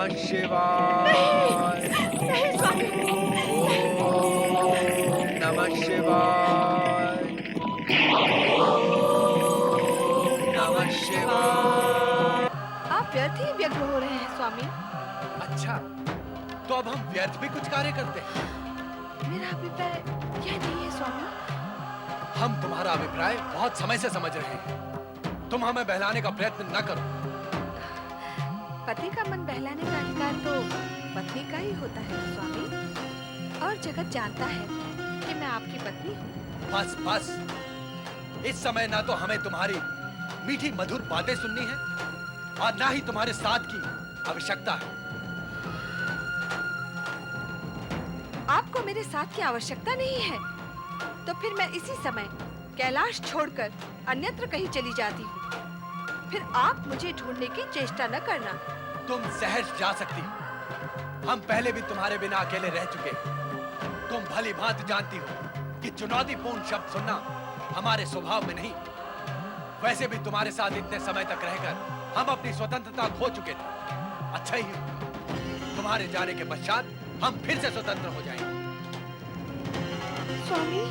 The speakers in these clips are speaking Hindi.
नमः शिवाय। नहीं स्वामी। ओम नमः शिवाय। ओम नमः शिवाय। आप व्यर्थ ही व्यग्र हो रहे हैं स्वामी। अच्छा, तो अब हम व्यर्थ भी कुछ कार्य करते हैं। मेरा अभिप्राय यह नहीं है स्वामी। हम तुम्हारा अभिप्राय बहुत समय से समझ रहे हैं। तुम हमें बहलाने का प्रयत्न न करो। पति का मन बहलाने का अधिकार तो पत्नी का ही होता है स्वामी, और जगत जानता है कि मैं आपकी पत्नी हूँ। बस बस, इस समय ना तो हमें तुम्हारी मीठी मधुर बातें सुननी है और ना ही तुम्हारे साथ की आवश्यकता है। आपको मेरे साथ की आवश्यकता नहीं है, तो फिर मैं इसी समय कैलाश छोड़कर अन्यत्र कहीं चली जाती हूँ। फिर आप मुझे ढूंढने की चेष्टा न करना। तुम सहज जा सकती हो। हम पहले भी तुम्हारे बिना अकेले रह चुके हैं। तुम भली भांति जानती हो कि चुनौतीपूर्ण शब्द सुनना हमारे स्वभाव में नहीं। वैसे भी तुम्हारे साथ इतने समय तक रहकर हम अपनी स्वतंत्रता खो चुके थे। अच्छा ही तुम्हारे जाने के पश्चात हम फिर से स्वतंत्र हो जाएंगे। स्वामी,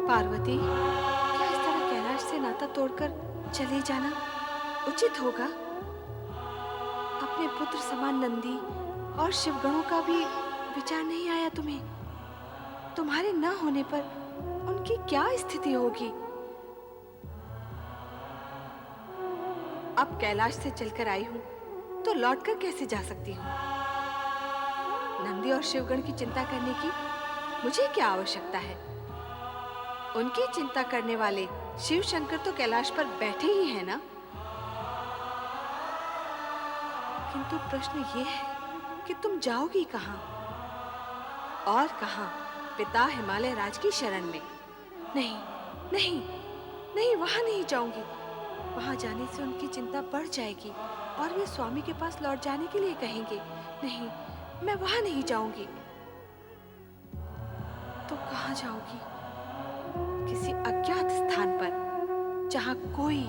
पार्वती, क्या इस तरह कैलाश से नाता तोड़कर चले जाना उचित होगा? अपने पुत्र समान नंदी और शिवगणों का भी विचार नहीं आया तुम्हें? तुम्हारे न होने पर उनकी क्या स्थिति होगी? अब कैलाश से चलकर आई हूँ तो लौटकर कैसे जा सकती हूँ? नंदी और शिवगण की चिंता करने की मुझे क्या आवश्यकता है? उनकी चिंता करने वाले शिव शंकर तो कैलाश पर बैठे ही हैं ना। किंतु प्रश्न ये है कि तुम जाओगी कहां और कहां? पिता हिमालय राज की शरण में। नहीं नहीं नहीं, वहां नहीं जाऊंगी। वहां जाने से उनकी चिंता बढ़ जाएगी और वे स्वामी के पास लौट जाने के लिए कहेंगे। नहीं, मैं वहां नहीं जाऊंगी। तो कहां जाऊंगी? किसी अज्ञात स्थान पर, जहां कोई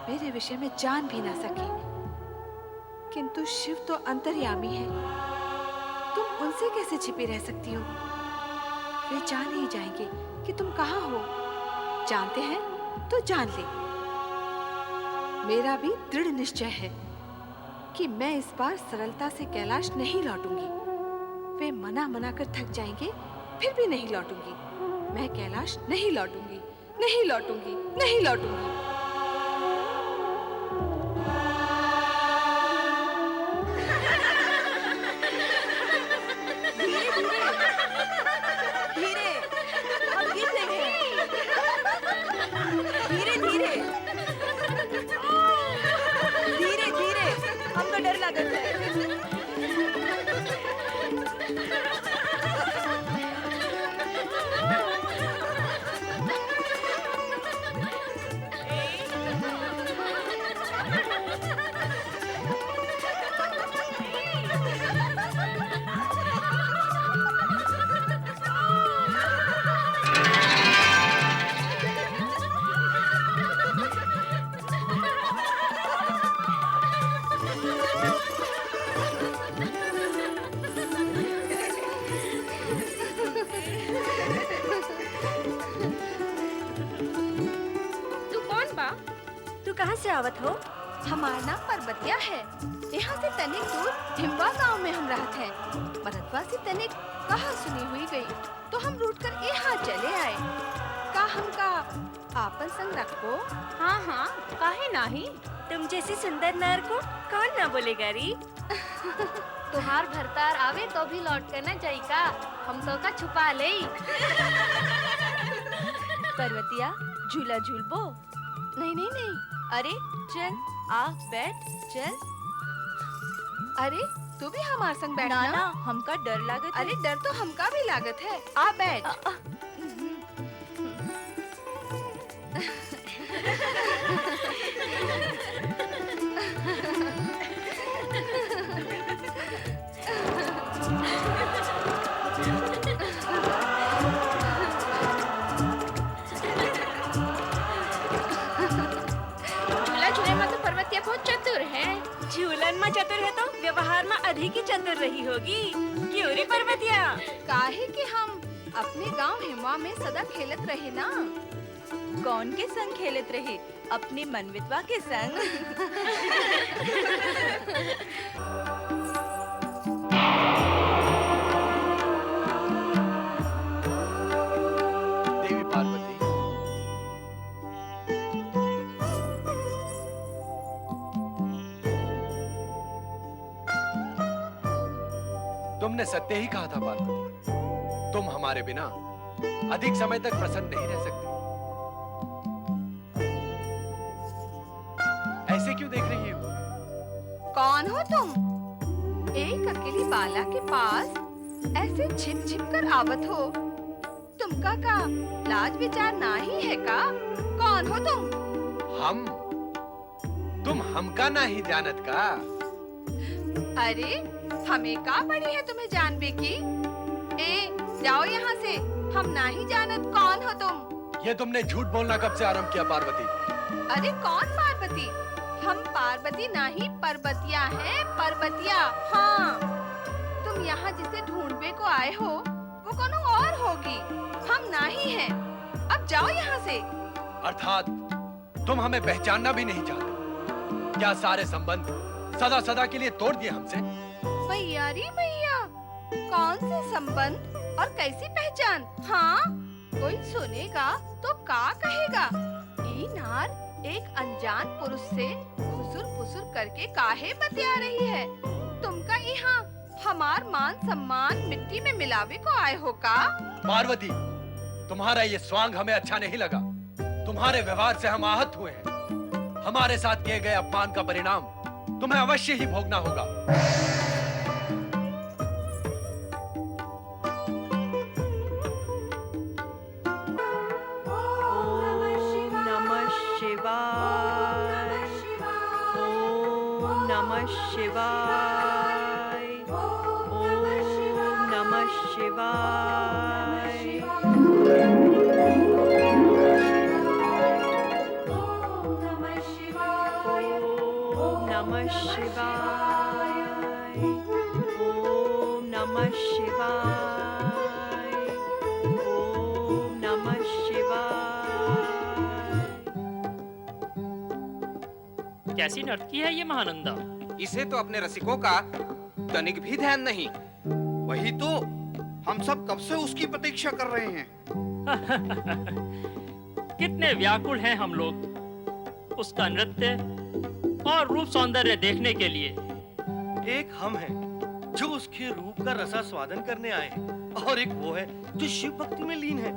मेरे विषय में जान भी ना सके। किंतु शिव तो अंतर्यामी है, तुम उनसे कैसे छिपी रह सकती हो? वे जान ही जाएंगे कि तुम कहां हो। जानते हैं तो जान ले। मेरा भी दृढ़ निश्चय है कि मैं इस बार सरलता से कैलाश नहीं लौटूंगी। वे मना मना कर थक जाएंगे, फिर भी नहीं लौटूंगी। मैं कैलाश नहीं लौटूंगी, नहीं लौटूंगी, नहीं लौटूंगी। धीरे, अब गिर देंगे। धीरे धीरे, धीरे धीरे, हमको डर लगता है। कहाँ से आवत हो? हमारा नाम पर्वतिया है। यहाँ से तनिक दूर हिम्बा गांव में हम रहते हैं। मरदवा से तनिक कहा सुनी हुई गई तो हम रूट कर यहाँ चले आए। का हमका आपन संग रखो? हाँ हाँ, काहे नाही। तुम जैसी सुंदर नर को कौन ना बोलेगा री। तुहार भरतार आवे तो भी लौट कर न जाई का, हम तो का छुपा ले। पर्वतिया, झूला झूलबो? नहीं नहीं नहीं। अरे चल, आ बैठ, चल। अरे तू भी हमार संग ना बैठना। ना हमका डर लागत है। अरे डर तो हमका भी लागत है, आ बैठ। झूला झूले में तो पर्वतिया बहुत चतुर है। झूलन में चतुर है तो व्यवहार में अधिक ही चतुर रही होगी। क्यों रे पर्वतिया? काहे कि हम अपने गांव हिमा में सदा खेलत रहे ना। कौन के संग खेलत रहे? अपने मनवितवा के संग। देवी पार्वती, तुमने सत्य ही कहा था पार्वती। तुम हमारे बिना अधिक समय तक प्रसन्न नहीं रह सकती। ऐसे क्यों देख रही हो? कौन हो तुम? एक अकेली बाला के पास ऐसे छिप छिप कर आवत हो। तुमका का लाज विचार नहीं है का? कौन हो तुम? तुम हमका नहीं जानत का? अरे हमें का पड़ी है तुम्हें जानबे की? ए जाओ यहाँ से, हम नहीं जानत कौन हो तुम। ये तुमने झूठ बोलना कब से आरंभ किया पार्वती? अरे कौन पार्वती? हम पार्वती नहीं पर्वतिया हैं, पर्वतिया। हाँ, तुम यहाँ जिसे ढूंढने को आए हो वो कोनो और होगी, हम नहीं हैं। अब जाओ यहाँ से। अर्थात तुम हमें पहचानना भी नहीं चाहते। क्या सारे संबंध सदा सदा के लिए तोड़ दिए हमसे? मैया रे मैया, कौन से संबंध और कैसी पहचान? हाँ, कोई सुनेगा तो का कहेगा? ई नार एक अनजान पुरुष से फुसुर फुसुर करके काहे बतिया रही है? तुमका यहाँ हमार मान सम्मान मिट्टी में मिलावे को आए हो का? पार्वती, तुम्हारा ये स्वांग हमें अच्छा नहीं लगा। तुम्हारे व्यवहार से हम आहत हुए हैं। हमारे साथ किए गए अपमान का परिणाम तुम्हें अवश्य ही भोगना होगा। नमः शिवाय। ओम नमः शिवाय। ओम नमः शिवाय। ओम नमः शिवाय। ओम नमः शिवाय। ओम नमः शिवाय। कैसी नर्तकी है ये महानंदा? इसे तो अपने रसिकों का तनिक भी ध्यान नहीं। वही तो, हम सब कब से उसकी प्रतीक्षा कर रहे हैं। कितने व्याकुल हैं हम लोग उसका नृत्य और रूप सौंदर्य देखने के लिए। एक हम हैं जो उसके रूप का रसास्वादन करने आए हैं, और एक वो है जो शिव भक्ति में लीन है।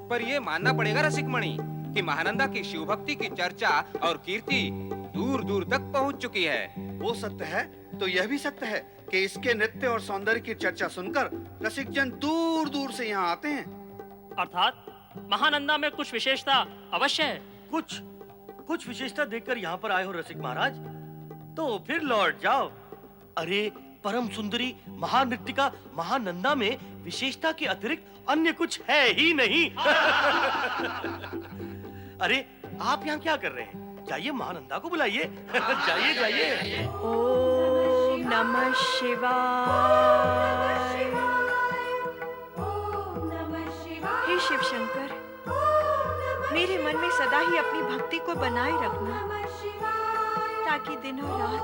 पर ये मानना पड़ेगा रसिक मणि कि महानंदा की शिव भक्ति की चर्चा और कीर्ति दूर दूर तक पहुंच चुकी है। वो सत्य है तो यह भी सत्य है कि इसके नृत्य और सौंदर्य की चर्चा सुनकर रसिक जन दूर दूर से यहाँ आते हैं। अर्थात महानंदा में कुछ विशेषता अवश्य है। कुछ विशेषता देखकर यहाँ पर आए हो रसिक महाराज, तो फिर लौट जाओ। अरे परम सुंदरी महानृत्यिका महानंदा में विशेषता के अतिरिक्त अन्य कुछ है ही नहीं। अरे आप यहाँ क्या कर रहे हैं? जाइए महानंदा को बुलाइए। जाइए जाइए। ओम नमः शिवाय। हे शिव शंकर, मेरे मन में सदा ही अपनी भक्ति को बनाए रखना, ताकि दिनों रात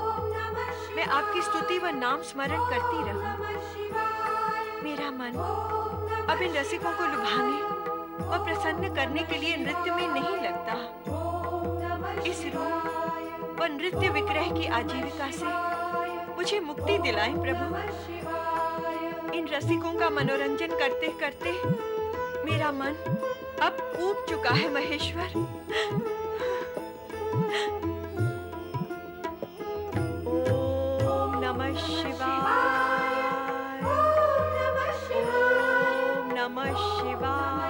मैं आपकी स्तुति व नाम स्मरण करती रहूं। मेरा मन अब इन रसिकों को लुभाने व प्रसन्न करने के लिए नृत्य में नहीं लगता। इस रूप व नृत्य विग्रह की आजीविका से मुझे मुक्ति दिलाएं प्रभु। इन रसिकों का मनोरंजन करते करते मेरा मन अब ऊब चुका है महेश्वर। ओम नमः शिवाय। ओम नमः शिवाय। ओम नमः शिवाय।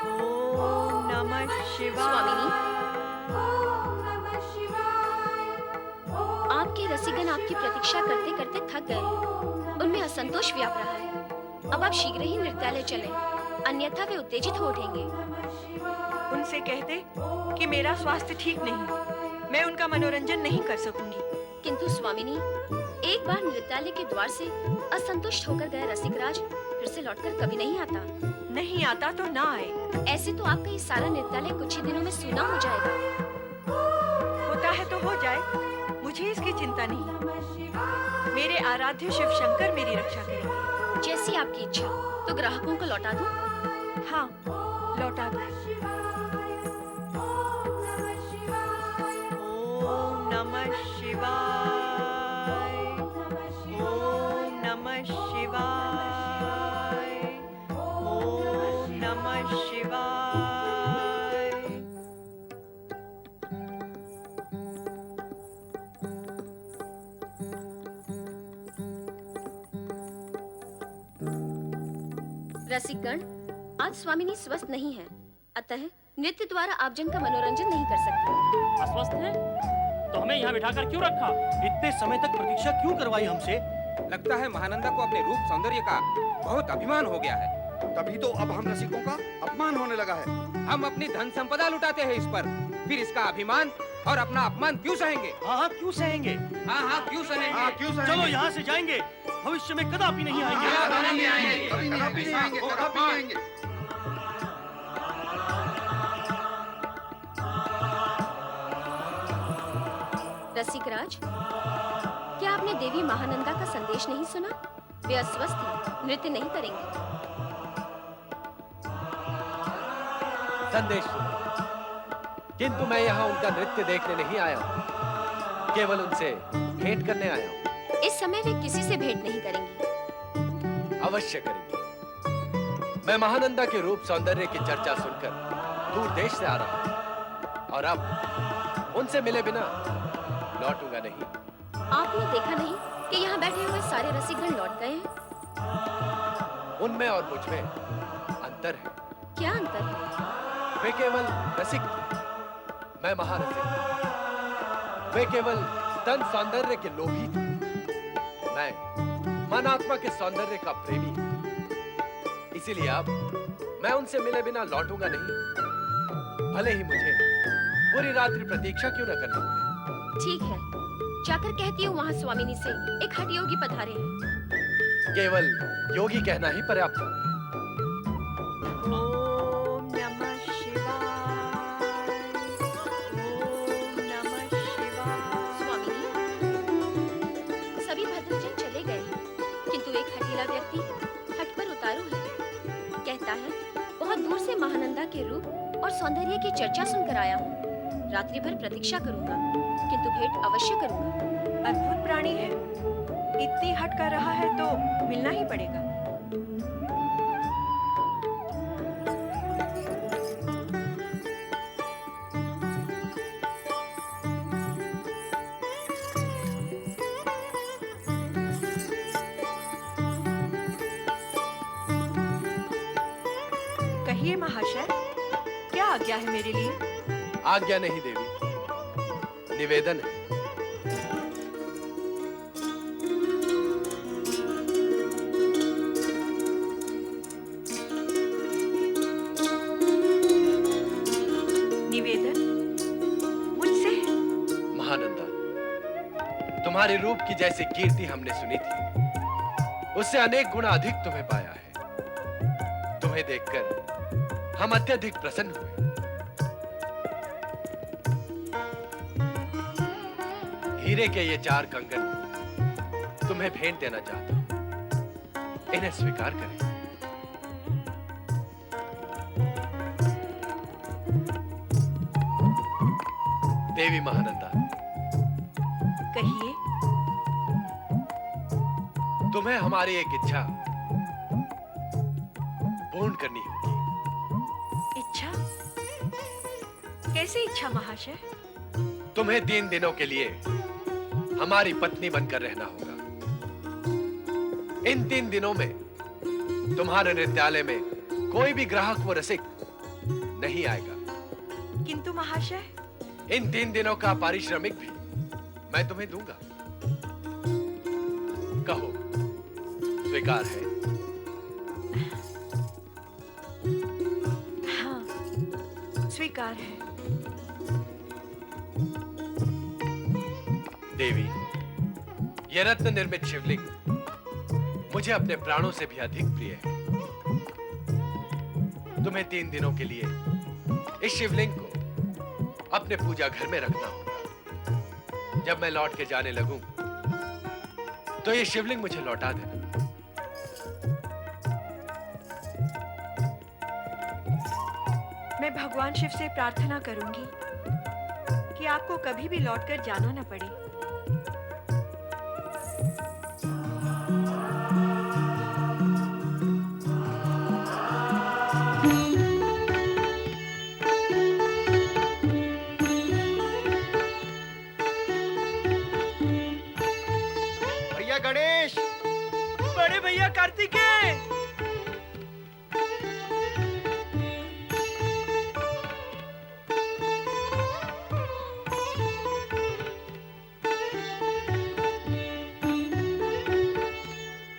ओम नमः शिवाय। आपके रसिकगण आपकी प्रतीक्षा करते करते थक गए हैं। उनमें असंतोष व्याप रहा है। अब आप शीघ्र ही नृत्यालय चलें, अन्यथा वे उत्तेजित हो उठेंगे। उनसे कह दे कि मेरा स्वास्थ्य ठीक नहीं, मैं उनका मनोरंजन नहीं कर सकूंगी। किंतु स्वामिनी, एक बार नृत्यालय के द्वार से असंतुष्ट होकर गया रसिकराज फिर से लौटकर कभी नहीं आता। नहीं आता तो ना आए। ऐसे तो आपका ये सारा नृत्यालय कुछ ही दिनों में सूना हो जाएगा। होता है तो हो जाए, मुझे इसकी चिंता नहीं। मेरे आराध्य शिव शंकर मेरी रक्षा करेंगे। जैसी आपकी इच्छा। तो ग्राहकों को लौटा दूं? हाँ, लौटा दो। ओम नमः शिवाय। ओम नमः शिवाय। ओम नमः शिवाय। रसिकगण, आज स्वामिनी स्वस्थ नहीं है, अतः नृत्य द्वारा आप जन का मनोरंजन नहीं कर सकते। अस्वस्थ है तो हमें यहाँ बिठाकर क्यों रखा? इतने समय तक प्रतीक्षा क्यों करवाई हमसे? लगता है महानंदा को अपने रूप सौंदर्य का बहुत अभिमान हो गया है। तभी तो अब हम रसिकों का अपमान होने लगा है। हम अपनी धन संपदा लुटाते हैं इस पर, फिर इसका अभिमान और अपना अपमान क्यों सहेंगे? हाँ क्यों सहेंगे? हाँ क्यों सहेंगे? हाँ, क्यों सहेंगे? चलो यहाँ से जाएंगे, भविष्य में कदापि नहीं आएंगे। कभी नहीं आएंगे, कभी नहीं आएंगे, कभी नहीं आएंगे। रसिकराज, क्या आपने देवी महानंदा का संदेश नहीं सुना? वे अस्वस्थ हैं, नृत्य नहीं करेंगे। संदेश सुनो, किंतु मैं यहाँ उनका नृत्य देखने नहीं आया हूँ, केवल उनसे भेंट करने आया हूँ। इस समय वे किसी से भेंट नहीं करेंगी। अवश्य करेंगे। मैं महानंदा के रूप सौंदर्य की चर्चा सुनकर दूर देश से आ रहा हूँ और अब उनसे मिले बिना लौटूंगा नहीं। आपने देखा नहीं कि यहाँ बैठे हुए सारे रसिकगण लौट गए हैं? उनमें और मुझ में अंतर है। क्या अंतर है? वे केवल रसिक थे, मैं महारसिक हूं। वे केवल तन सौंदर्य के लोभी थे, मैं मन आत्मा के सौंदर्य का प्रेमी हूं। इसीलिए अब मैं उनसे मिले बिना लौटूंगा नहीं, भले ही मुझे पूरी रात्रि प्रतीक्षा क्यों न करनी पड़े। ठीक है, जाकर कहती हूँ वहाँ स्वामिनी से एक हठ योगी पधारे हैं। केवल योगी कहना ही पर्याप्त है। ओम नमः शिवाय। ओम नमः शिवाय। स्वामिनी, सभी भद्रजन चले गए हैं, किंतु एक हठीला व्यक्ति हट पर उतारू है। कहता है बहुत दूर से महानंदा के रूप और सौंदर्य की चर्चा सुनकर आया हूँ। रात्रि भर प्रतीक्षा करूंगा, किंतु भेंट अवश्य करूंगा। अद्भुत प्राणी है, इतनी हट कर रहा है तो मिलना ही पड़ेगा। कहिए महाशय, क्या आज्ञा है मेरे लिए? आज्ञा नहीं देवी, निवेदन है। निवेदन मुझसे? महानंदा, तुम्हारे रूप की जैसी कीर्ति हमने सुनी थी, उससे अनेक गुना अधिक तुम्हें पाया है। तुम्हें देखकर हम अत्यधिक प्रसन्न हुए। हीरे के ये 4 कंगन तुम्हें भेंट देना चाहता हूं, इन्हें स्वीकार करें। देवी महानंदा, कहिए। तुम्हें हमारी एक इच्छा पूर्ण करनी होगी। इच्छा? कैसी इच्छा महाशय? तुम्हें 3 दिनों के लिए हमारी पत्नी बनकर रहना होगा। इन 3 दिनों में तुम्हारे नृत्यालय में कोई भी ग्राहक व रसिक नहीं आएगा। किंतु महाशय, इन 3 दिनों का पारिश्रमिक भी मैं तुम्हें दूंगा। कहो, स्वीकार है? हाँ, स्वीकार है। देवी, यह रत्न निर्मित शिवलिंग मुझे अपने प्राणों से भी अधिक प्रिय है। तुम्हें 3 दिनों के लिए इस शिवलिंग को अपने पूजा घर में रखना होगा। जब मैं लौट के जाने लगूं, तो ये शिवलिंग मुझे लौटा देना। मैं भगवान शिव से प्रार्थना करूंगी कि आपको कभी भी लौटकर जाना न पड़े। भैया गणेश, बड़े भैया कार्तिकेय।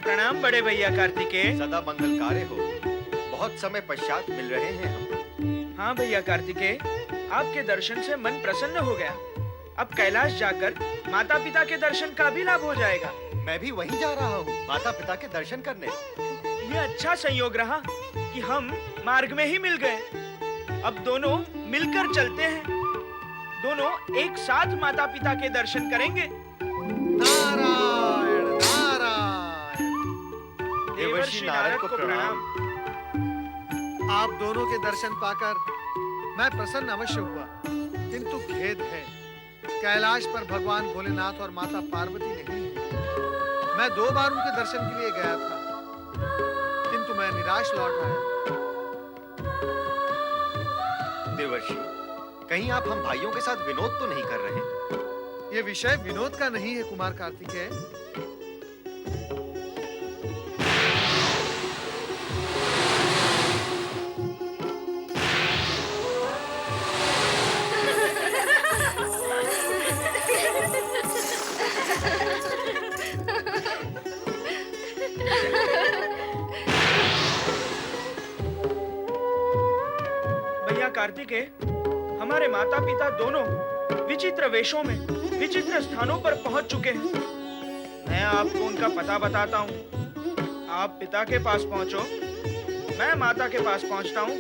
प्रणाम बड़े भैया कार्तिकेय। सदा मंगलकार्य हो। बहुत समय पश्चात मिल रहे हैं हम। हाँ भैया कार्तिकेय, आपके दर्शन से मन प्रसन्न हो गया। अब कैलाश जाकर माता पिता के दर्शन का भी लाभ हो जाएगा। मैं भी वहीं जा रहा हूँ, माता पिता के दर्शन करने। ये अच्छा संयोग रहा कि हम मार्ग में ही मिल गए। अब दोनों मिलकर चलते हैं। दोनों एक साथ माता पिता के दर्शन करेंगे। नारायण नारायण। देवर्षि नारद को प्रणाम। आप दोनों के दर्शन पाकर मैं प्रसन्न अवश्य हुआ, किंतु खेद है, कैलाश पर भगवान भोलेनाथ और माता पार्वती नहीं है। मैं 2 बार उनके दर्शन के लिए गया था, किंतु मैं निराश लौट आया। देवर्षि, कहीं आप हम भाइयों के साथ विनोद तो नहीं कर रहे? ये विषय विनोद का नहीं है कुमार कार्तिकेय। भैया कार्तिकेय, हमारे माता पिता दोनों विचित्र वेशों में विचित्र स्थानों पर पहुंच चुके हैं। मैं आपको उनका पता बताता हूँ। आप पिता के पास पहुंचो, मैं माता के पास पहुंचता हूँ।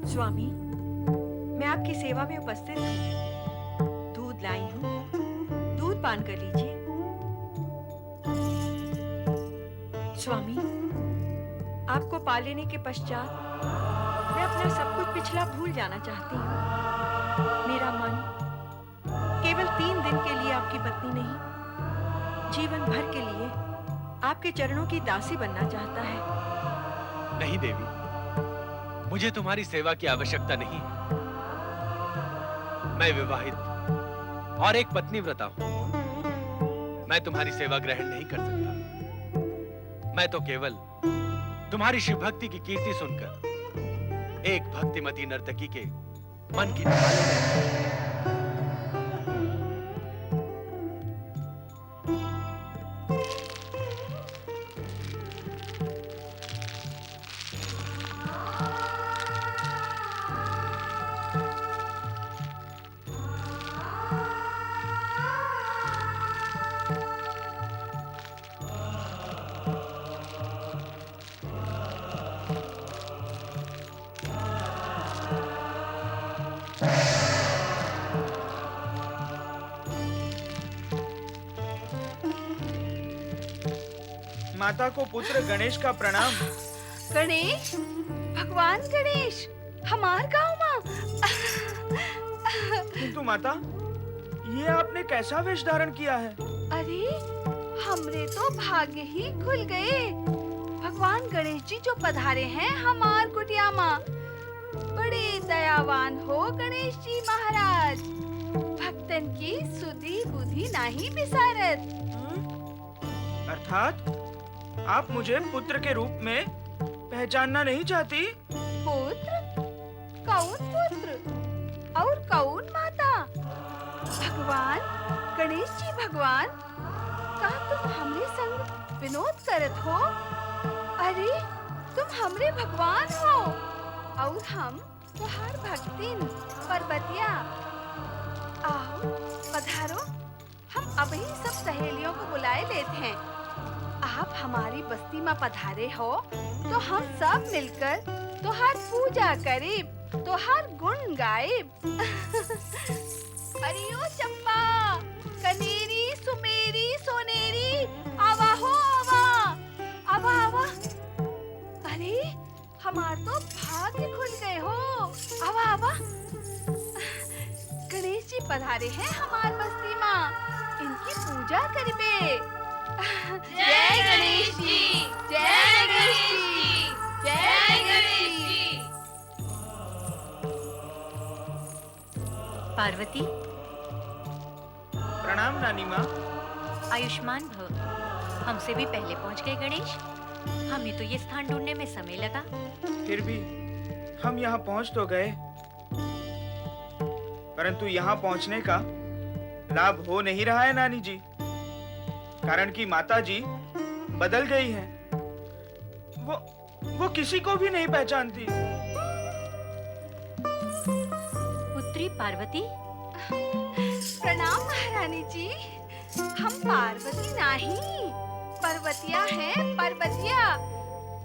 स्वामी, मैं आपकी सेवा में उपस्थित हूँ। दूध लाई हूँ, दूध पान कर लीजिए। स्वामी, आपको पा लेने के पश्चात मैं अपना सब कुछ पिछला भूल जाना चाहती हूँ। मेरा मन केवल 3 दिन के लिए आपकी पत्नी नहीं, जीवन भर के लिए आपके चरणों की दासी बनना चाहता है। नहीं देवी, मुझे तुम्हारी सेवा की आवश्यकता नहीं है। मैं विवाहित और एक पत्नीव्रता हूं। मैं तुम्हारी सेवा ग्रहण नहीं कर सकता। मैं तो केवल तुम्हारी शिव भक्ति की कीर्ति सुनकर एक भक्तिमती नर्तकी के मन की माता को पुत्र गणेश का प्रणाम। गणेश, भगवान गणेश, हमार गाँव माँ। किंतु माता, ये आपने कैसा वेश धारण किया है? अरे, हमरे तो भाग्य ही खुल गए। भगवान गणेश जी जो पधारे हैं हमार कुटिया माँ। बड़े दयावान हो गणेश जी महाराज। भक्तन की सुधि बुद्धि नहीं बिसारत। अर्थात आप मुझे पुत्र के रूप में पहचानना नहीं चाहती? पुत्र? कौन पुत्र और कौन माता? भगवान गणेश जी भगवान, का तुम हमरे संग विनोद करत हो? अरे, तुम हमरे भगवान हो और हम तुम्हार भक्तिन पर्वतिया। आओ पधारो, हम अभी सब सहेलियों को बुलाए लेते हैं। आप हमारी बस्ती में पधारे हो तो हम सब मिलकर तुहार पूजा करीब, तुहार गुण गाइब। अरियो चंपा, कनेरी, सुमेरी, सोनेरी, आवा हो आवा, आवा आवा। अरे, हमार तो भाग्य खुल गए हो। आवा आवा। गणेश जी पधारे हैं हमार बस्ती में, इनकी पूजा करिबे। जय गणेश जी, जय गणेश जी, जय गणेश जी। पार्वती, प्रणाम नानी माँ। आयुष्मान भव। हमसे भी पहले पहुंच गए गणेश। हमें तो ये स्थान ढूंढने में समय लगा। फिर भी हम यहाँ पहुँच तो गए, परंतु यहाँ पहुँचने का लाभ हो नहीं रहा है नानी जी, कारण कि माता जी बदल गई हैं। वो किसी को भी नहीं पहचानती। पुत्री पार्वती। प्रणाम महारानी जी, हम पार्वती नहीं, पर्वतिया हैं, पर्वतिया।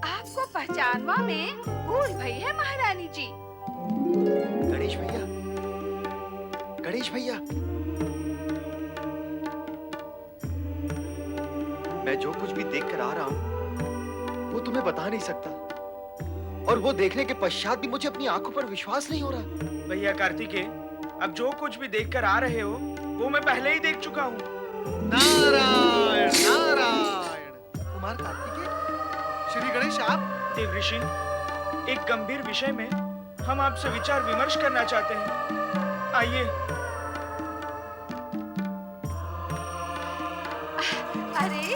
आपको पहचानवा में भूल भई है महारानी जी। गणेश भैया, गणेश भैया, मैं जो कुछ भी देख कर आ रहा हूँ वो तुम्हें बता नहीं सकता, और वो देखने के पश्चात भी मुझे अपनी आंखों पर विश्वास नहीं हो रहा। भैया कार्तिकेय, अब जो कुछ भी देख कर आ रहे हो वो मैं पहले ही देख चुका हूँ। नारायण नारायण। कुमार कार्तिकेय, श्री गणेश आप? देवऋषि, एक गंभीर विषय में हम आपसे विचार विमर्श करना चाहते हैं। आइए। अरे,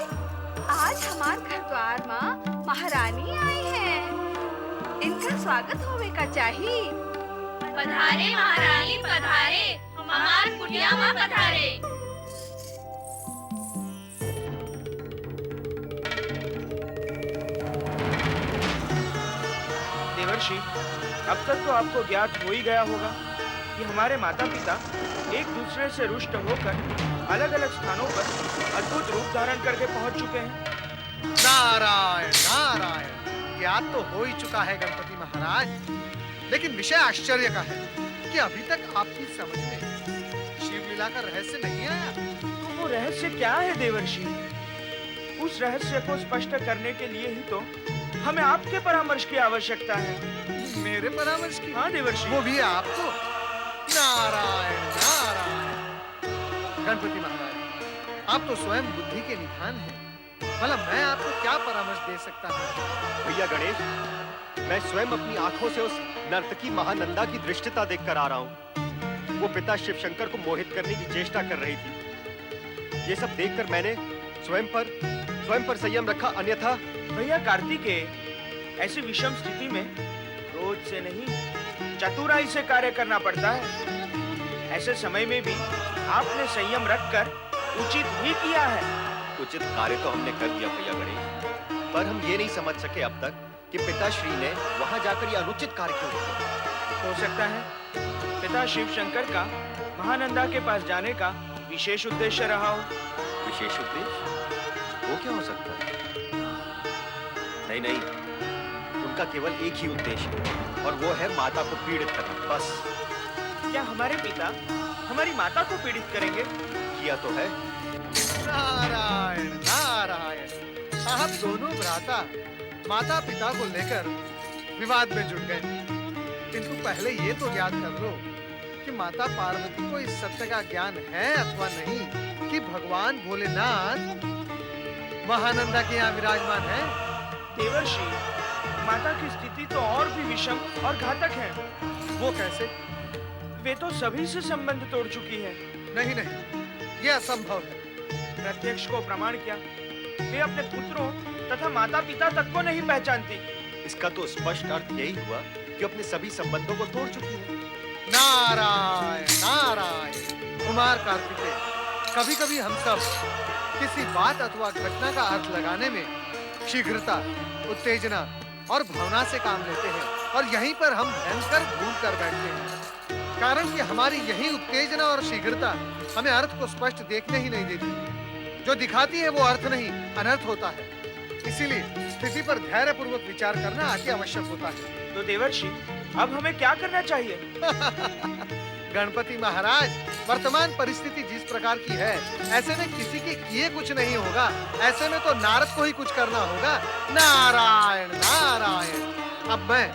आज हमार घर द्वार में महारानी आई हैं। इनका स्वागत होवे का चाहिए। पधारे महारानी पधारे, हमार कुटिया में पधारे। देवर्षि, अब तक तो आपको ज्ञात हो ही गया होगा कि हमारे माता पिता एक दूसरे से रुष्ट होकर अलग अलग स्थानों पर अद्भुत रूप धारण करके पहुंच चुके हैं। नारायण नारायण। ज्ञात तो हो ही चुका है गणपति महाराज, लेकिन विषय आश्चर्य का है कि अभी तक आपकी समझ में शिव लीला का रहस्य नहीं आया। तो वो रहस्य क्या है देवर्षि? उस रहस्य को स्पष्ट करने के लिए ही तो हमें आपके परामर्श की आवश्यकता है। मेरे परामर्श की? हाँ देवर्षि। वो भी आपको? नारायण नारायण। गणपति महाराज, आप तो स्वयं बुद्धि के निधान हैं। भला मैं आपको क्या परामर्श दे सकता हूँ? भैया गणेश, मैं स्वयं अपनी आंखों से उस नर्तकी महानंदा की दृष्टता देखकर आ रहा हूँ। वो पिता शिव शंकर को मोहित करने की चेष्टा कर रही थी। ये सब देखकर मैंने स्वयं पर संयम रखा, अन्यथा। भैया कार्तिकेय, ऐसी विषम स्थिति में क्रोध से नहीं, चतुराई से कार्य करना पड़ता है। ऐसे समय में भी आपने संयम रखकर उचित ही किया है। उचित कार्य तो हमने कर दिया भैया गणेश, पर हम ये नहीं समझ सके अब तक कि पिताश्री ने वहां जाकर ये अनुचित कार्य क्यों किया। हो सकता है पिता शिव शंकर का महानंदा के पास जाने का विशेष उद्देश्य रहा हो। विशेष उद्देश्य? वो क्या हो सकता है? नहीं, उनका केवल एक ही उद्देश्य है, और वो है माता को पीड़ित करना, बस। क्या हमारे पिता हमारी माता को पीड़ित करेंगे? किया तो है। नारायण नारायण। आप दोनों भ्राता माता पिता को लेकर विवाद में जुट गए, किंतु पहले ये तो ज्ञात कर लो कि माता पार्वती को इस सत्य का ज्ञान है अथवा नहीं कि भगवान भोलेनाथ महानंदा के यहाँ विराजमान है। देवर्षि, माता की स्थिति तो और भी विषम और घातक है। वो कैसे? वे तो सभी से संबंध तोड़ चुकी है। नहीं नहीं, ये असंभव है। प्रत्यक्ष को प्रमाण क्या, वे अपने पुत्रों तथा माता पिता तक को नहीं पहचानती। इसका तो स्पष्ट अर्थ यही हुआ कि अपने सभी संबंधों को तोड़ चुकी है। नारायण नारायण। कुमार कार्तिकेय, कभी कभी हम सब किसी बात अथवा घटना का अर्थ लगाने में शीघ्रता, उत्तेजना और भावना से काम लेते हैं और यहीं पर हम भयंकर भूल कर बैठते हैं, कारण कि हमारी यही उत्तेजना और शीघ्रता हमें अर्थ को स्पष्ट देखने ही नहीं देती। जो दिखाती है वो अर्थ नहीं, अनर्थ होता है। इसीलिए स्थिति पर धैर्य पूर्वक विचार करना अति आवश्यक होता है। तो देवर्षि, अब हमें क्या करना चाहिए? गणपति महाराज, वर्तमान परिस्थिति जिस प्रकार की है, ऐसे में किसी के किए कुछ नहीं होगा। ऐसे में तो नारद को ही कुछ करना होगा। नारायण नारायण। अब मैं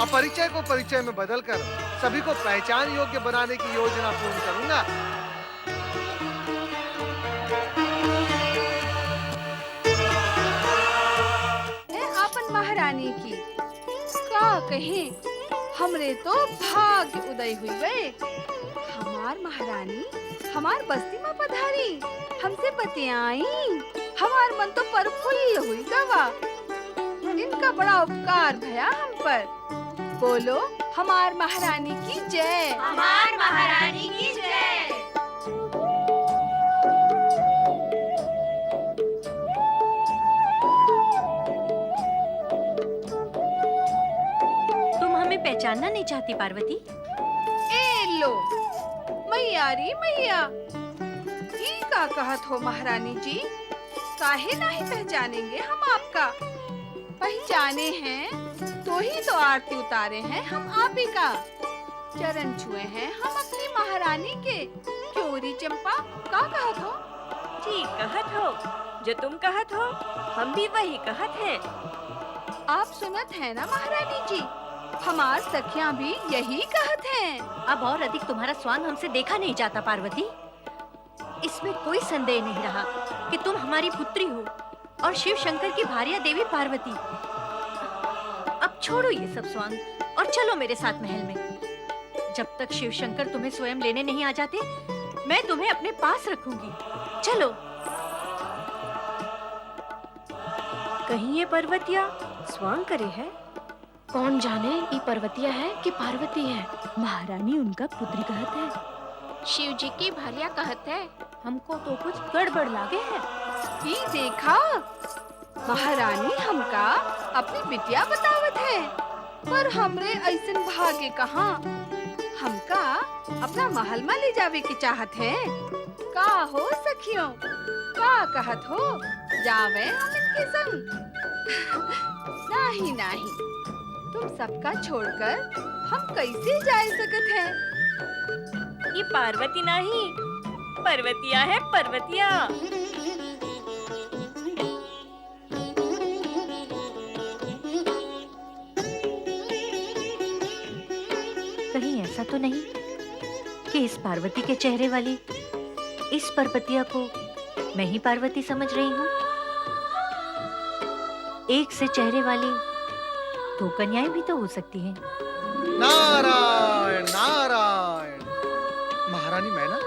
अपरिचय को परिचय में बदलकर सभी को पहचान योग्य बनाने की योजना पूर्ण करूंगा। आपन महारानी की का कहें, हमरे तो भाग्य उदय हुई वे। हमार महारानी हमार बस्ती में पधारी, हमसे बतियाई, हमार मन तो प्रफुल्ल हुई गवा। इनका बड़ा उपकार भया हम पर। बोलो हमार महारानी की जय। हमार महारानी की जय। तुम हमें पहचानना नहीं चाहती पार्वती? ए लो मैया री मैया, ई का कहत हो महारानी जी? काहे नहीं पहचानेंगे हम आपका? पहचाने हैं तो ही तो आरती उतारे हैं हम आप ही का, चरण छुए हैं हम अपनी महारानी के। क्यों री चंपा, का कहत हो? ठीक कहत हो, जो तुम कहत हो हम भी वही कहत हैं। आप सुनत है ना महारानी जी, हमार सखियां भी यही कहत हैं। अब और अधिक तुम्हारा स्वांग हमसे देखा नहीं जाता पार्वती। इसमें कोई संदेह नहीं रहा कि तुम हमारी पुत्री हो और शिव शंकर की भार्या देवी पार्वती। अब छोड़ो ये सब स्वांग और चलो मेरे साथ महल में। जब तक शिव शंकर तुम्हें स्वयं लेने नहीं आ जाते, मैं तुम्हें अपने पास रखूंगी। चलो। कहीं ये पर्वतिया स्वांग करे है? कौन जाने ये पर्वतिया है कि पार्वती है। महारानी उनका पुत्री कहत है। शिव जी की भार्या कहत है। हमको तो कुछ गड़बड़ लागे है। ही देखा, महारानी हमका अपनी बिटिया बतावत है, पर हमरे ऐसन भाग्य कहाँ। हमका अपना महल में ले जावे की चाहत है। का हो सखियों, का कहत हो? जावे हम इनके संग? नहीं नहीं, तुम सबका छोड़कर हम कैसे जा सकत हैं? ये पार्वती नहीं, पर्वतिया है, पर्वतिया। कहीं ऐसा तो नहीं कि इस पार्वती के चेहरे वाली इस पर्वतिया को मैं ही पार्वती समझ रही हूँ? एक से चेहरे वाली दो कन्याएं भी तो हो सकती हैं। नारायण नारायण। महारानी मैना,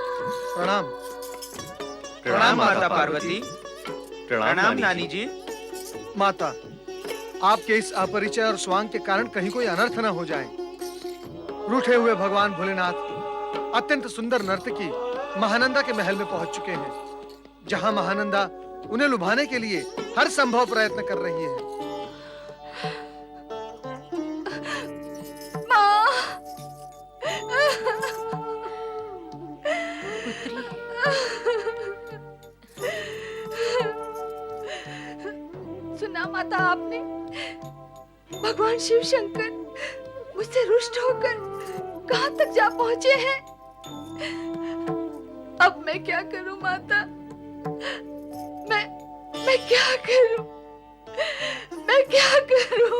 प्रणाम। प्रणाम माता पार्वती। प्रणाम नानी जी। माता, आपके इस अपरिचय और स्वांग के कारण कहीं कोई अनर्थ न हो जाए। रूठे हुए भगवान भोलेनाथ अत्यंत सुंदर नर्तकी महानंदा के महल में पहुंच चुके हैं, जहां महानंदा उन्हें लुभाने के लिए हर संभव प्रयत्न कर रही है। सुना माता आपने? भगवान शिव शंकर मुझसे रुष्ट होकर कहां तक जा पहुंचे हैं। अब मैं क्या करूं माता? मैं मैं क्या करूं? मैं क्या करूं?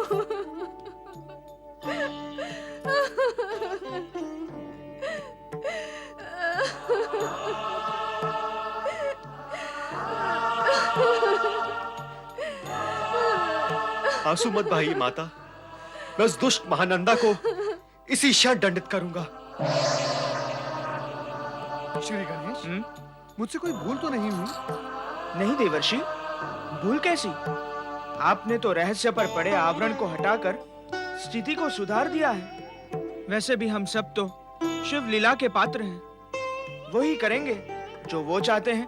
आंसू मत बहाइए माता, मैं उस दुष्ट महानंदा को इसी क्षण दंडित करूंगा। श्री गणेश, मुझसे कोई भूल तो नहीं हुई? नहीं देवर्षि, भूल कैसी? आपने तो रहस्य पर पड़े आवरण को हटाकर स्थिति को सुधार दिया है। वैसे भी हम सब तो शिव लीला के पात्र हैं। वही करेंगे जो वो चाहते हैं।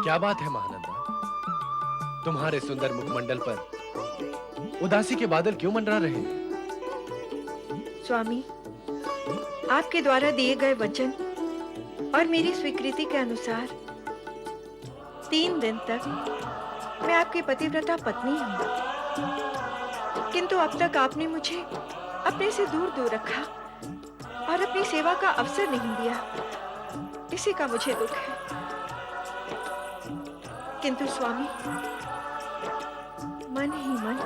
क्या बात है महानंदा, तुम्हारे सुंदर मुखमंडल पर उदासी के बादल क्यों मंडरा रहे हैं? स्वामी, आपके द्वारा दिए गए वचन और मेरी स्वीकृति के अनुसार 3 दिन तक मैं आपकी पतिव्रता पत्नी हूँ। किंतु अब तक आपने मुझे अपने से दूर दूर रखा और अपनी सेवा का अवसर नहीं दिया। इसी का मुझे दुख है। किंतु स्वामी, मन ही मन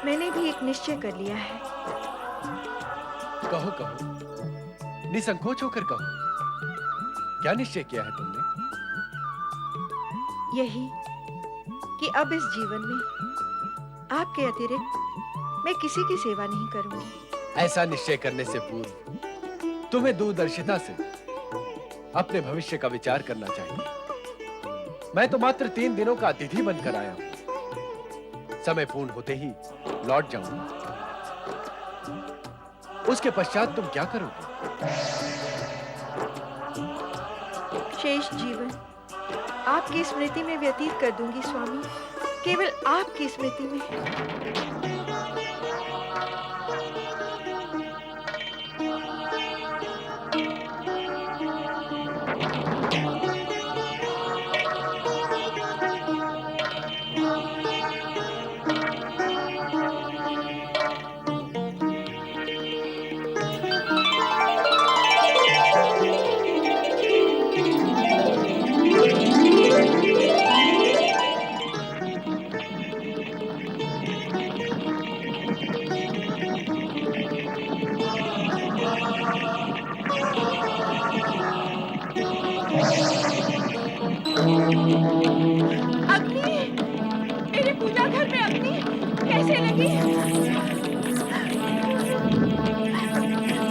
मैंने भी एक निश्चय कर लिया है। कहो कहो, निसंकोच होकर कहो, क्या निश्चय किया है तुमने? यही कि अब इस जीवन में आपके अतिरिक्त मैं किसी की सेवा नहीं करूंगी। ऐसा निश्चय करने से पूर्व तुम्हें दूरदर्शिता से अपने भविष्य का विचार करना चाहिए। मैं तो मात्र 3 दिनों का अतिथि बनकर आया हूं। समय पूर्ण होते ही लौट जाऊंगा। उसके पश्चात तुम क्या करोगे? शेष जीवन आपकी स्मृति में व्यतीत कर दूंगी स्वामी, केवल आपकी स्मृति में। अग्नि, मेरी पूजा घर में अग्नि कैसे लगी?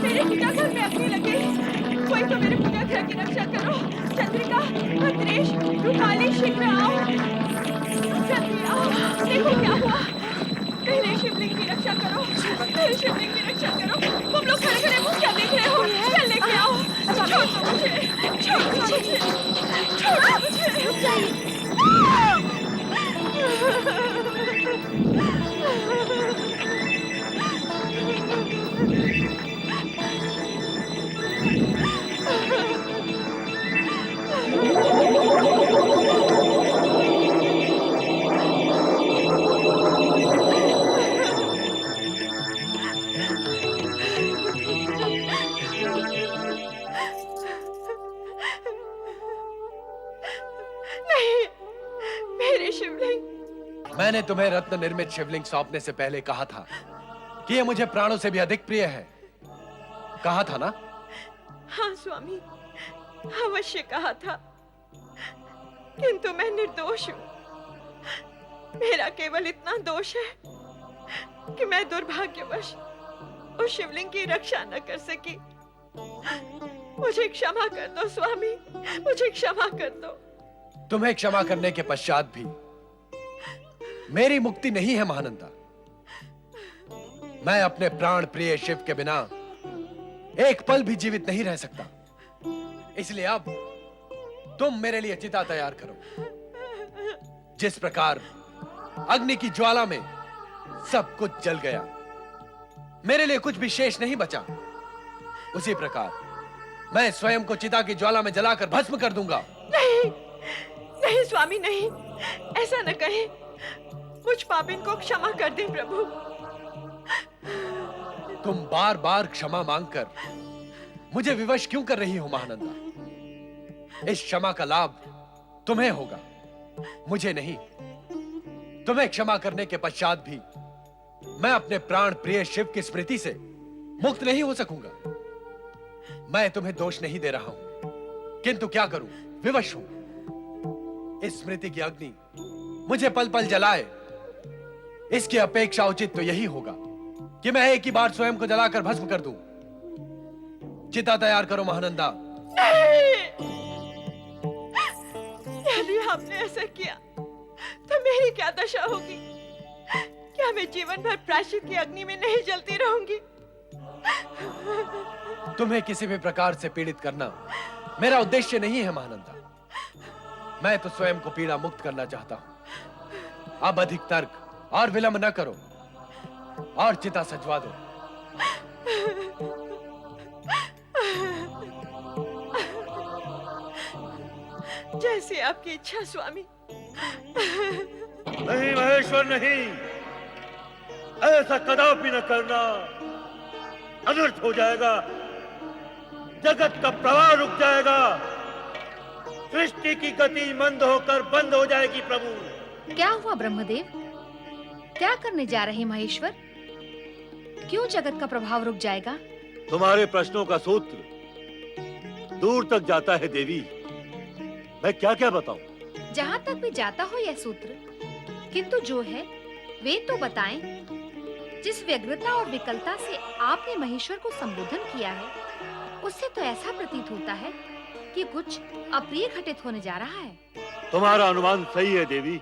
मेरे पूजा घर में अग्नि लगी। कोई तो मेरे पूजा घर की रक्षा करो। चंद्रिका, भद्रेश, रूपाली, शीघ्र आओ। जल्दी आओ, देखो क्या हुआ। पहले शिवलिंग की रक्षा करो। पहले शिवलिंग की रक्षा करो। तुम लोग खड़े खड़े मुझे क्या देख रहे हो? चल लेके आओ। छोड़ दो मुझे, छोड़ दो मुझे, छोड़ दो मुझे। रुक जाइए। मैंने तुम्हें रत्न निर्मित शिवलिंग सौंपने से पहले कहा था कि यह मुझे प्राणों से भी अधिक प्रिय है। कहा था ना? हाँ स्वामी, अवश्य कहा था। किंतु मैं निर्दोष हूँ। मेरा केवल इतना दोष है कि मैं दुर्भाग्यवश उस शिवलिंग की रक्षा न कर सकी। मुझे क्षमा कर दो स्वामी, मुझे क्षमा कर दो। तुम्हें क्षमा करने के पश्चात भी मेरी मुक्ति नहीं है महानंदा। मैं अपने प्राण प्रिय शिव के बिना एक पल भी जीवित नहीं रह सकता। इसलिए अब तुम मेरे लिए चिता तैयार करो। जिस प्रकार अग्नि की ज्वाला में सब कुछ जल गया, मेरे लिए कुछ भी शेष नहीं बचा। उसी प्रकार मैं स्वयं को चिता की ज्वाला में जलाकर भस्म कर दूंगा। नहीं, नहीं स्वामी नहीं, ऐसा न कहें। मुझ पापिन को क्षमा कर दें प्रभु। तुम बार बार क्षमा मांगकर मुझे विवश क्यों कर रही हो महानंदा? इस क्षमा का लाभ तुम्हें होगा, मुझे नहीं। तुम्हें क्षमा करने के पश्चात भी मैं अपने प्राण प्रिय शिव की स्मृति से मुक्त नहीं हो सकूंगा। मैं तुम्हें दोष नहीं दे रहा हूं, किंतु क्या करूं, विवश हूं। इस स्मृति की अग्नि मुझे पल पल जलाए, इसकी अपेक्षा उचित तो यही होगा कि मैं एक ही बार स्वयं को जलाकर भस्म कर दूं। चिता तैयार करो महानंदा। नहीं! यदि आपने ऐसा किया तो मेरी क्या दशा होगी? क्या मैं जीवन भर प्रायश्चित की अग्नि में नहीं जलती रहूंगी? तुम्हें किसी भी प्रकार से पीड़ित करना मेरा उद्देश्य नहीं है महानंदा। मैं तो स्वयं को पीड़ा मुक्त करना चाहता हूं। अब अधिक तर्क और विलंब न करो और चिता सजवा दो। जैसी आपकी इच्छा स्वामी। नहीं महेश्वर नहीं, ऐसा कदापि न करना, अनर्थ हो जाएगा। जगत का प्रवाह रुक जाएगा, सृष्टि की गति मंद होकर बंद हो जाएगी। प्रभु क्या हुआ ब्रह्मदेव? क्या करने जा रहे महेश्वर? क्यों जगत का प्रभाव रुक जाएगा? तुम्हारे प्रश्नों का सूत्र दूर तक जाता है देवी। मैं क्या क्या बताऊं? जहाँ तक भी जाता हो यह सूत्र, किंतु जो है वे तो बताएं। जिस व्यग्रता और विकलता से आपने महेश्वर को संबोधन किया है, उससे तो ऐसा प्रतीत होता है कि कुछ अप्रिय घटित होने जा रहा है। तुम्हारा अनुमान सही है देवी।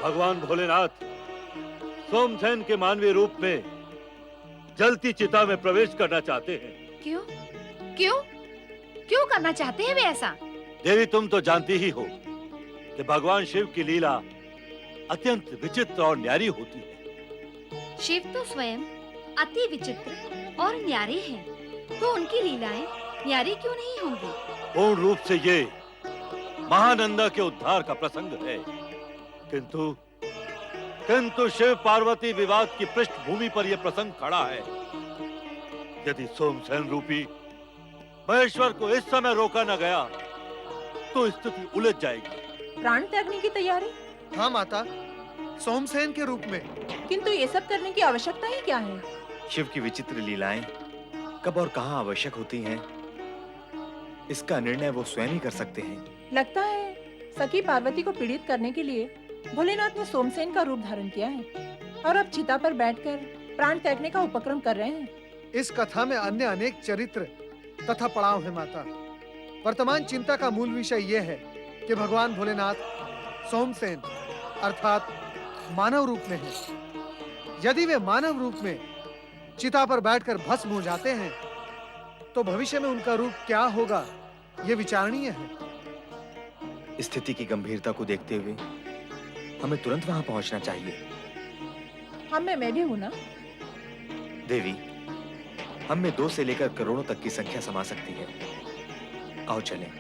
भगवान भोलेनाथ सोमसेन के मानवीय रूप में जलती चिता में प्रवेश करना चाहते हैं। क्यों? क्यों? क्यों करना चाहते हैं वे ऐसा? देवी तुम तो जानती ही हो कि भगवान शिव की लीला अत्यंत विचित्र और न्यारी होती है। शिव तो स्वयं अति विचित्र और न्यारे हैं, तो उनकी लीलाएं न्यारी क्यों नहीं होंगी? पूर्ण रूप से ये महानंदा के उद्धार का प्रसंग है, किंतु शिव पार्वती विवाद की पृष्ठभूमि पर यह प्रसंग खड़ा है। यदि सोमसेन रूपी महेश्वर को इस समय रोका न गया तो स्थिति उलझ जाएगी। प्राण त्यागने की तैयारी? हाँ माता, सोमसेन के रूप में। किंतु ये सब करने की आवश्यकता ही क्या है? शिव की विचित्र लीलाएं कब और कहां आवश्यक होती हैं, इसका निर्णय वो स्वयं ही कर सकते हैं। लगता है सखी पार्वती को पीड़ित करने के लिए भोलेनाथ ने सोमसेन का रूप धारण किया है और अब चिता पर बैठकर प्राण त्यागने का उपक्रम कर रहे हैं। इस कथा में अन्य अनेक चरित्र तथा पड़ाव है माता। वर्तमान चिंता का मूल विषय यह है कि भगवान भोलेनाथ सोमसेन अर्थात मानव रूप में है। यदि वे मानव रूप में चिता पर बैठकर भस्म हो जाते हैं तो भविष्य में उनका रूप क्या होगा, यह विचारणीय है। स्थिति की गंभीरता को देखते हुए हमें तुरंत वहां पहुंचना चाहिए। हम में मैं भी हूं ना? देवी, हम में 2 से लेकर करोड़ों तक की संख्या समा सकती है। आओ चलें।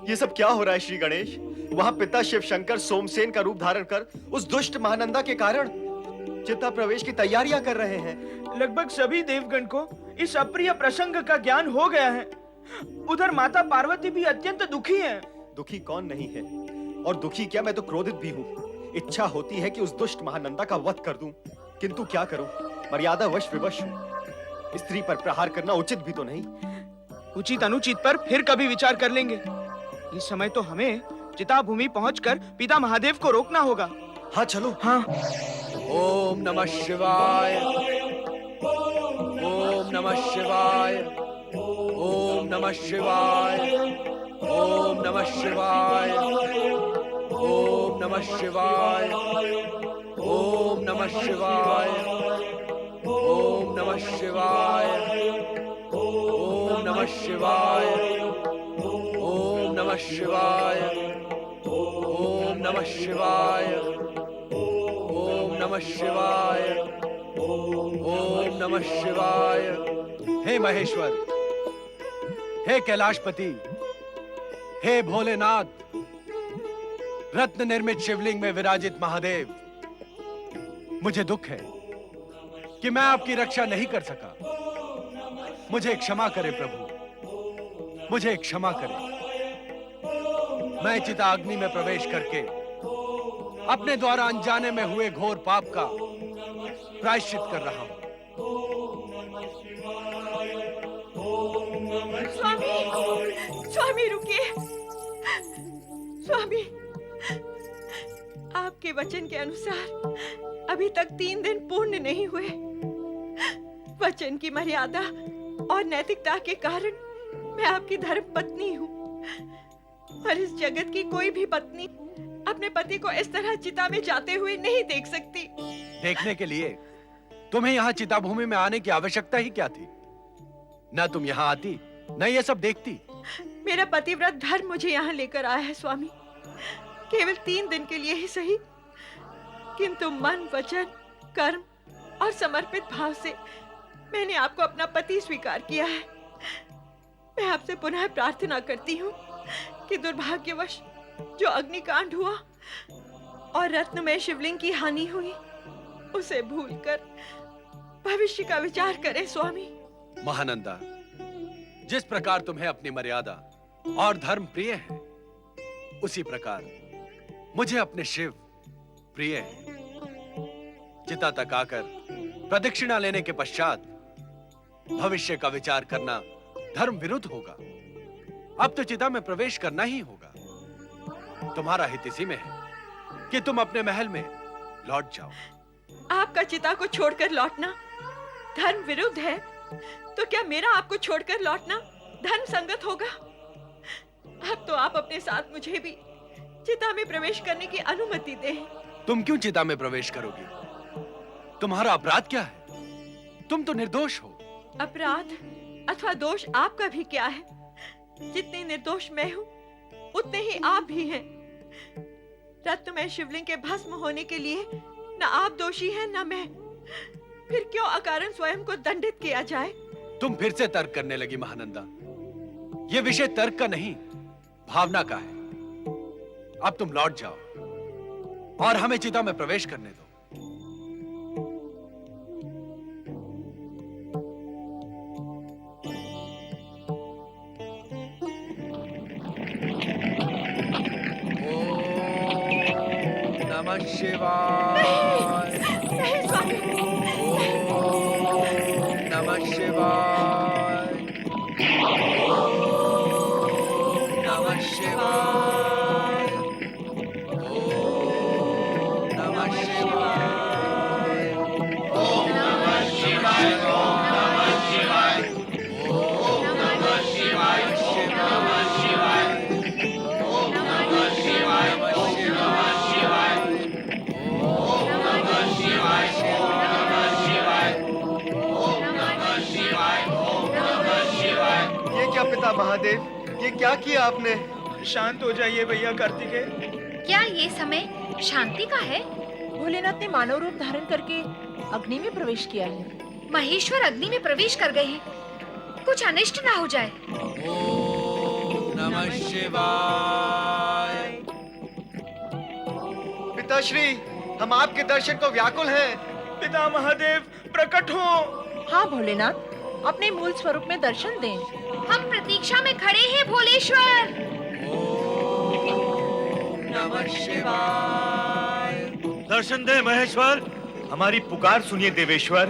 ये सब क्या हो रहा है श्री गणेश? वहां पिता शिव शंकर सोमसेन का रूप धारण कर उस दुष्ट महानंदा के कारण चिता प्रवेश की तैयारियां कर रहे हैं। लगभग सभी देवगण को इस अप्रिय प्रसंग का ज्ञान हो गया है। उधर माता पार्वती भी अत्यंत दुखी है। दुखी कौन नहीं है, और दुखी क्या, मैं तो क्रोधित भी हूँ। इच्छा होती है कि उस दुष्ट महानंदा का वध कर दूं, किंतु क्या करूं, मर्यादा वश विवश हूं। स्त्री पर प्रहार करना उचित भी तो नहीं। उचित अनुचित पर फिर कभी विचार कर लेंगे। इस समय तो हमें चिता भूमि पहुंचकर पिता महादेव को रोकना होगा। हाँ चलो। हाँ। ओम नमः शिवाय, ओम नमः शिवाय, ओम नमः शिवाय, ओम नमः शिवाय, ओम नमः शिवाय, ओम नमः शिवाय, ओम नमः शिवाय, ओम नमः शिवाय, ओम नमः शिवाय, ओम नमः शिवाय, ओम नमः शिवाय, ओम नमः शिवाय। हे महेश्वर, हे कैलाशपति, हे भोलेनाथ, रत्न निर्मित शिवलिंग में विराजित महादेव, मुझे दुख है कि मैं आपकी रक्षा नहीं कर सका। मुझे क्षमा करें प्रभु, मुझे क्षमा करें। मैं चिताग्नि में प्रवेश करके अपने द्वारा अनजाने में हुए घोर पाप का प्रायश्चित कर रहा हूं। स्वामी, स्वामी रुकिए। स्वामी, आपके वचन के अनुसार अभी तक 3 दिन पूर्ण नहीं हुए। वचन की मर्यादा और नैतिकता के कारण मैं आपकी धर्म पत्नी हूँ, और इस जगत की कोई भी पत्नी अपने पति को इस तरह चिता में जाते हुए नहीं देख सकती। देखने के लिए तुम्हें यहाँ चिता भूमि में आने की आवश्यकता ही क्या थी? न तुम यहाँ आती, न ये सब देखती। मेरा पतिव्रत धर्म मुझे यहाँ लेकर आया है स्वामी, केवल 3 दिन के लिए ही सही, किंतु मन, वचन, कर्म और समर्पित भाव से मैंने आपको अपना पति स्वीकार किया है। मैं आपसे पुनः प्रार्थना करती हूँ कि दुर्भाग्यवश जो अग्निकांड हुआ और रत्न में शिवलिंग की हानि हुई, उसे भूलकर भविष्य का विचार करें स्वामी। महानंदा, जिस प्रकार तुम्हें अपनी मर्यादा और धर्म प्रिय है, उसी प्रकार मुझे अपने शिव प्रिय है। चिता तक आकर प्रदक्षिणा लेने के पश्चात भविष्य का विचार करना धर्म विरुद्ध होगा। अब तो चिता में प्रवेश करना ही होगा। तुम्हारा हित इसी में है कि तुम अपने महल में लौट जाओ। आपका चिता को छोड़कर लौटना धर्म विरुद्ध है, तो क्या मेरा आपको छोड़कर लौटना धर्म संगत होगा? अब तो आप अपने साथ मुझे भी चिता में प्रवेश करने की अनुमति दें। तुम क्यों चिता में प्रवेश करोगी? तुम्हारा अपराध क्या है? तुम तो निर्दोष हो। अपराध अथवा दोष आपका भी क्या है? जितनी निर्दोष मैं हूँ, उतने ही आप भी हैं। रत्न में शिवलिंग के भस्म होने के लिए न आप दोषी हैं न मैं। फिर क्यों अकारण स्वयं को दंडित किया जाए? तुम फिर से तर्क करने लगी महानंदा। ये विषय तर्क का नहीं, भावना का है। अब तुम लौट जाओ और हमें चिता में प्रवेश करने दो। नमः शिवाय। नहीं स्वामी। नमः शिवाय। नमः शिवाय। नमः शिवाय। ओम नमः शिवाय। ओम नमः शिवाय। ओम नमः शिवाय। ओम नमः शिवाय। ओम नमः शिवाय। ओम नमः शिवाय। ओम नमः शिवाय। ओम नमः शिवाय। ओम नमः शिवाय। ओम नमः शिवाय। ये क्या पिता महादेव, ये क्या किया आपने? शांत हो जाइए भैया कार्तिकेय। क्या ये समय शांति का है? भोलेनाथ ने मानव रूप धारण करके अग्नि में प्रवेश किया है। महेश्वर अग्नि में प्रवेश कर गए हैं, कुछ अनिष्ट ना हो जाए। ओम नमः शिवाय। पिताश्री, हम आपके दर्शन को व्याकुल हैं। पिता महादेव प्रकट हो। हाँ भोलेनाथ, अपने मूल स्वरूप में दर्शन दें। हम प्रतीक्षा में खड़े हैं भोलेश्वर। ओम नमः शिवाय। दर्शन दे महेश्वर, हमारी पुकार सुनिए देवेश्वर।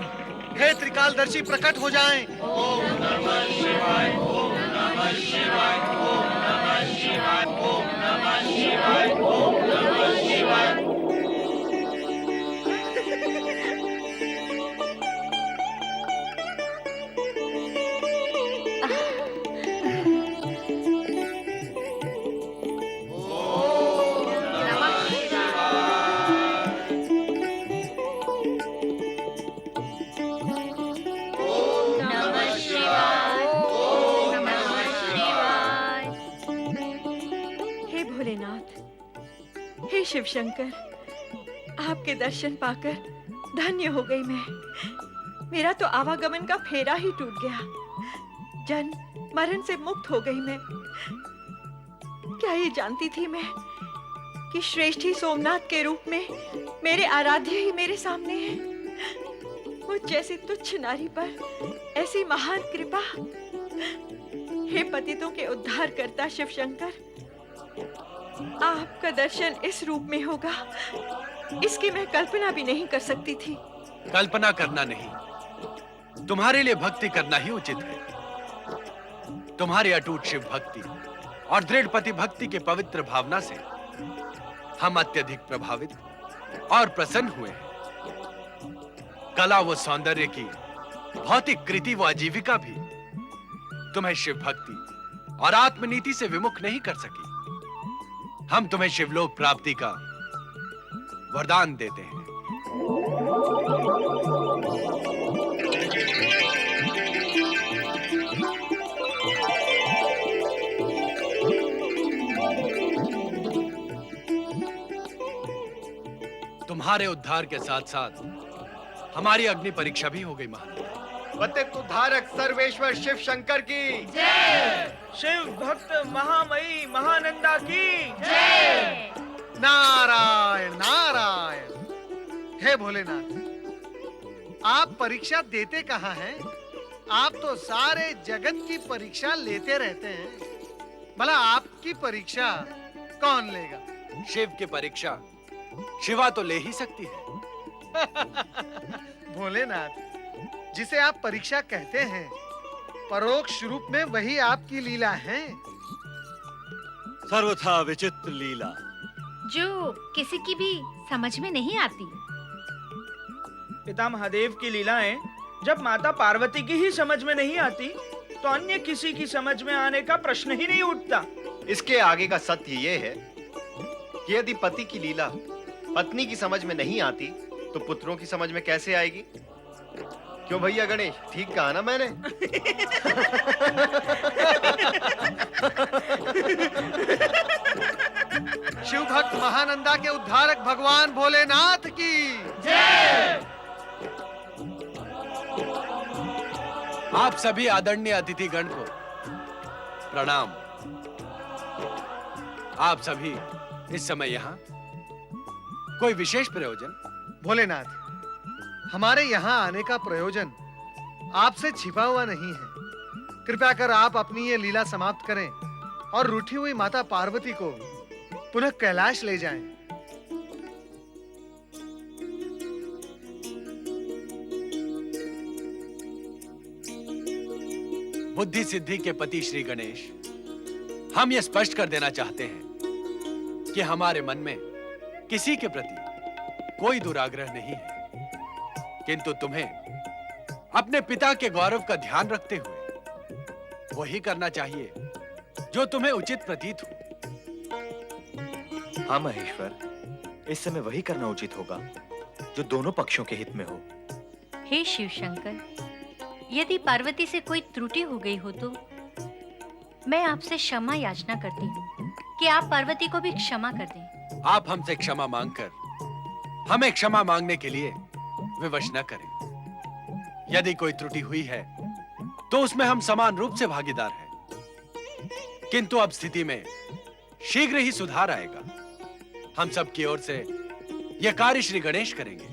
हे त्रिकालदर्शी प्रकट हो जाएं। ओम नमः शिवाय। ओम नमः शिवाय। ओम नमः शिवाय। ओम नमः शिवाय। ओम नमः शिवाय। हे भोलेनाथ, शिव शंकर, आपके दर्शन पाकर धन्य हो गई मैं। मेरा तो आवागमन का फेरा ही टूट गया। जन्म मरण से मुक्त हो गई मैं। क्या ये जानती थी मैं कि श्रेष्ठी सोमनाथ के रूप में मेरे आराध्य ही मेरे सामने हैं। मुझ जैसी तुच्छ नारी पर ऐसी महान कृपा। हे पतितों के उद्धार करता शिव शंकर, आपका दर्शन इस रूप में होगा, इसकी मैं कल्पना भी नहीं कर सकती थी। कल्पना करना नहीं, तुम्हारे लिए भक्ति करना ही उचित है। तुम्हारी अटूट शिव भक्ति और दृढ़ पति भक्ति के पवित्र भावना से हम अत्यधिक प्रभावित और प्रसन्न हुए हैं। कला व सौंदर्य की भौतिक कृति व आजीविका भी तुम्हें शिव भक्ति और आत्मनीति से विमुख नहीं कर सकी। हम तुम्हें शिवलोक प्राप्ति का वरदान देते हैं। तुम्हारे उद्धार के साथ साथ हमारी अग्नि परीक्षा भी हो गई महाराज। पतित उद्धारक सर्वेश्वर शिव शंकर की जय। शिव भक्त महामयी महानंदा की जय। नारायण नारायण। हे भोलेनाथ, आप परीक्षा देते कहाँ हैं? आप तो सारे जगत की परीक्षा लेते रहते हैं। भला आपकी परीक्षा कौन लेगा? शिव की परीक्षा शिवा तो ले ही सकती है। भोलेनाथ, जिसे आप परीक्षा कहते हैं, परोक्ष रूप में वही आपकी लीला है। सर्वथा विचित्र लीला जो किसी की भी समझ में नहीं आती। पिता महादेव की लीलाएं जब माता पार्वती की ही समझ में नहीं आती, तो अन्य किसी की समझ में आने का प्रश्न ही नहीं उठता। इसके आगे का सत्य ये है कि यदि पति की लीला पत्नी की समझ में नहीं आती, तो पुत्रों की समझ में कैसे आएगी? क्यों भैया गणेश, ठीक कहा ना मैंने? शिव भक्त महानंदा के उद्धारक भगवान भोलेनाथ की जय। आप सभी आदरणीय अतिथिगण को प्रणाम। आप सभी इस समय यहाँ कोई विशेष प्रयोजन? भोलेनाथ, हमारे यहाँ आने का प्रयोजन आपसे छिपा हुआ नहीं है। कृपया कर आप अपनी ये लीला समाप्त करें और रूठी हुई माता पार्वती को पुनः कैलाश ले जाएं। बुद्धि सिद्धि के पति श्री गणेश, हम ये स्पष्ट कर देना चाहते हैं कि हमारे मन में किसी के प्रति कोई दुराग्रह नहीं है, किंतु तुम्हें अपने पिता के गौरव का ध्यान रखते हुए वही करना चाहिए जो तुम्हें उचित प्रतीत हो। हाँ महेश्वर, इस समय वही करना उचित होगा जो दोनों पक्षों के हित में हो। हे शिव शंकर, यदि पार्वती से कोई त्रुटि हो गई हो तो मैं आपसे क्षमा याचना करती हूँ कि आप पार्वती को भी क्षमा कर दें। आप हमसे क्षमा मांगकर हमें क्षमा मांगने के लिए विवश न करें। यदि कोई त्रुटि हुई है तो उसमें हम समान रूप से भागीदार हैं, किंतु अब स्थिति में शीघ्र ही सुधार आएगा। हम सब की ओर से यह कार्य श्री गणेश करेंगे।